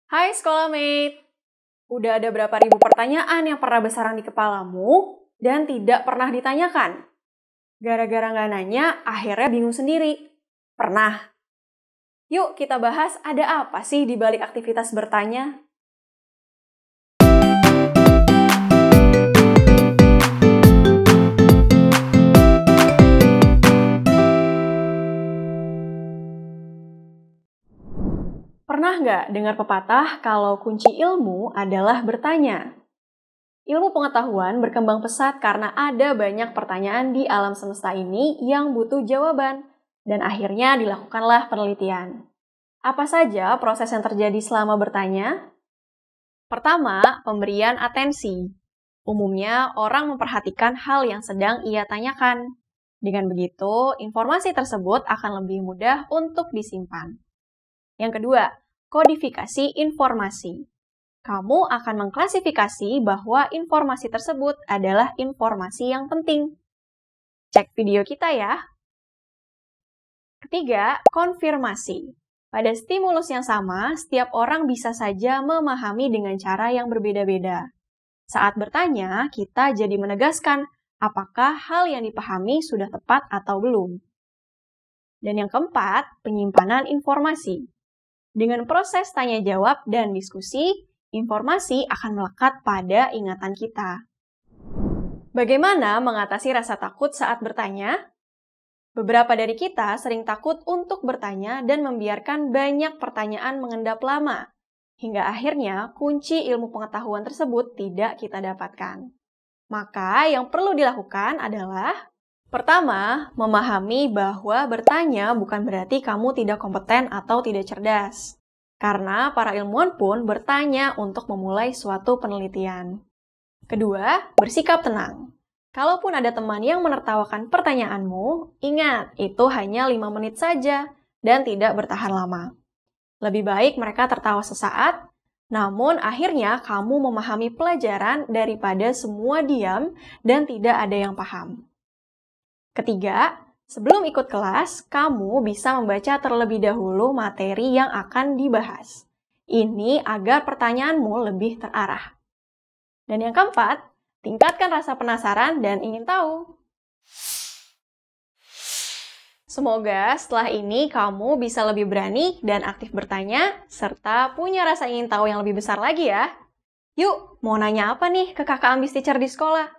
Hai Scholarmate, udah ada berapa ribu pertanyaan yang pernah bersarang di kepalamu dan tidak pernah ditanyakan? Gara-gara nggak nanya, akhirnya bingung sendiri. Pernah? Yuk kita bahas ada apa sih di balik aktivitas bertanya? Pernah nggak dengar pepatah kalau kunci ilmu adalah bertanya? Ilmu pengetahuan berkembang pesat karena ada banyak pertanyaan di alam semesta ini yang butuh jawaban, dan akhirnya dilakukanlah penelitian. Apa saja proses yang terjadi selama bertanya? Pertama, pemberian atensi. Umumnya, orang memperhatikan hal yang sedang ia tanyakan. Dengan begitu, informasi tersebut akan lebih mudah untuk disimpan. Yang kedua, kodifikasi informasi. Kamu akan mengklasifikasi bahwa informasi tersebut adalah informasi yang penting. Cek video kita ya. Ketiga, konfirmasi. Pada stimulus yang sama, setiap orang bisa saja memahami dengan cara yang berbeda-beda. Saat bertanya, kita jadi menegaskan apakah hal yang dipahami sudah tepat atau belum. Dan yang keempat, penyimpanan informasi. Dengan proses tanya-jawab dan diskusi, informasi akan melekat pada ingatan kita. Bagaimana mengatasi rasa takut saat bertanya? Beberapa dari kita sering takut untuk bertanya dan membiarkan banyak pertanyaan mengendap lama, hingga akhirnya kunci ilmu pengetahuan tersebut tidak kita dapatkan. Maka yang perlu dilakukan adalah pertama, memahami bahwa bertanya bukan berarti kamu tidak kompeten atau tidak cerdas. Karena para ilmuwan pun bertanya untuk memulai suatu penelitian. Kedua, bersikap tenang. Kalaupun ada teman yang menertawakan pertanyaanmu, ingat, itu hanya 5 menit saja dan tidak bertahan lama. Lebih baik mereka tertawa sesaat, namun akhirnya kamu memahami pelajaran daripada semua diam dan tidak ada yang paham. Ketiga, sebelum ikut kelas, kamu bisa membaca terlebih dahulu materi yang akan dibahas. Ini agar pertanyaanmu lebih terarah. Dan yang keempat, tingkatkan rasa penasaran dan ingin tahu. Semoga setelah ini kamu bisa lebih berani dan aktif bertanya, serta punya rasa ingin tahu yang lebih besar lagi ya. Yuk, mau nanya apa nih ke kakak ambis teacher di sekolah?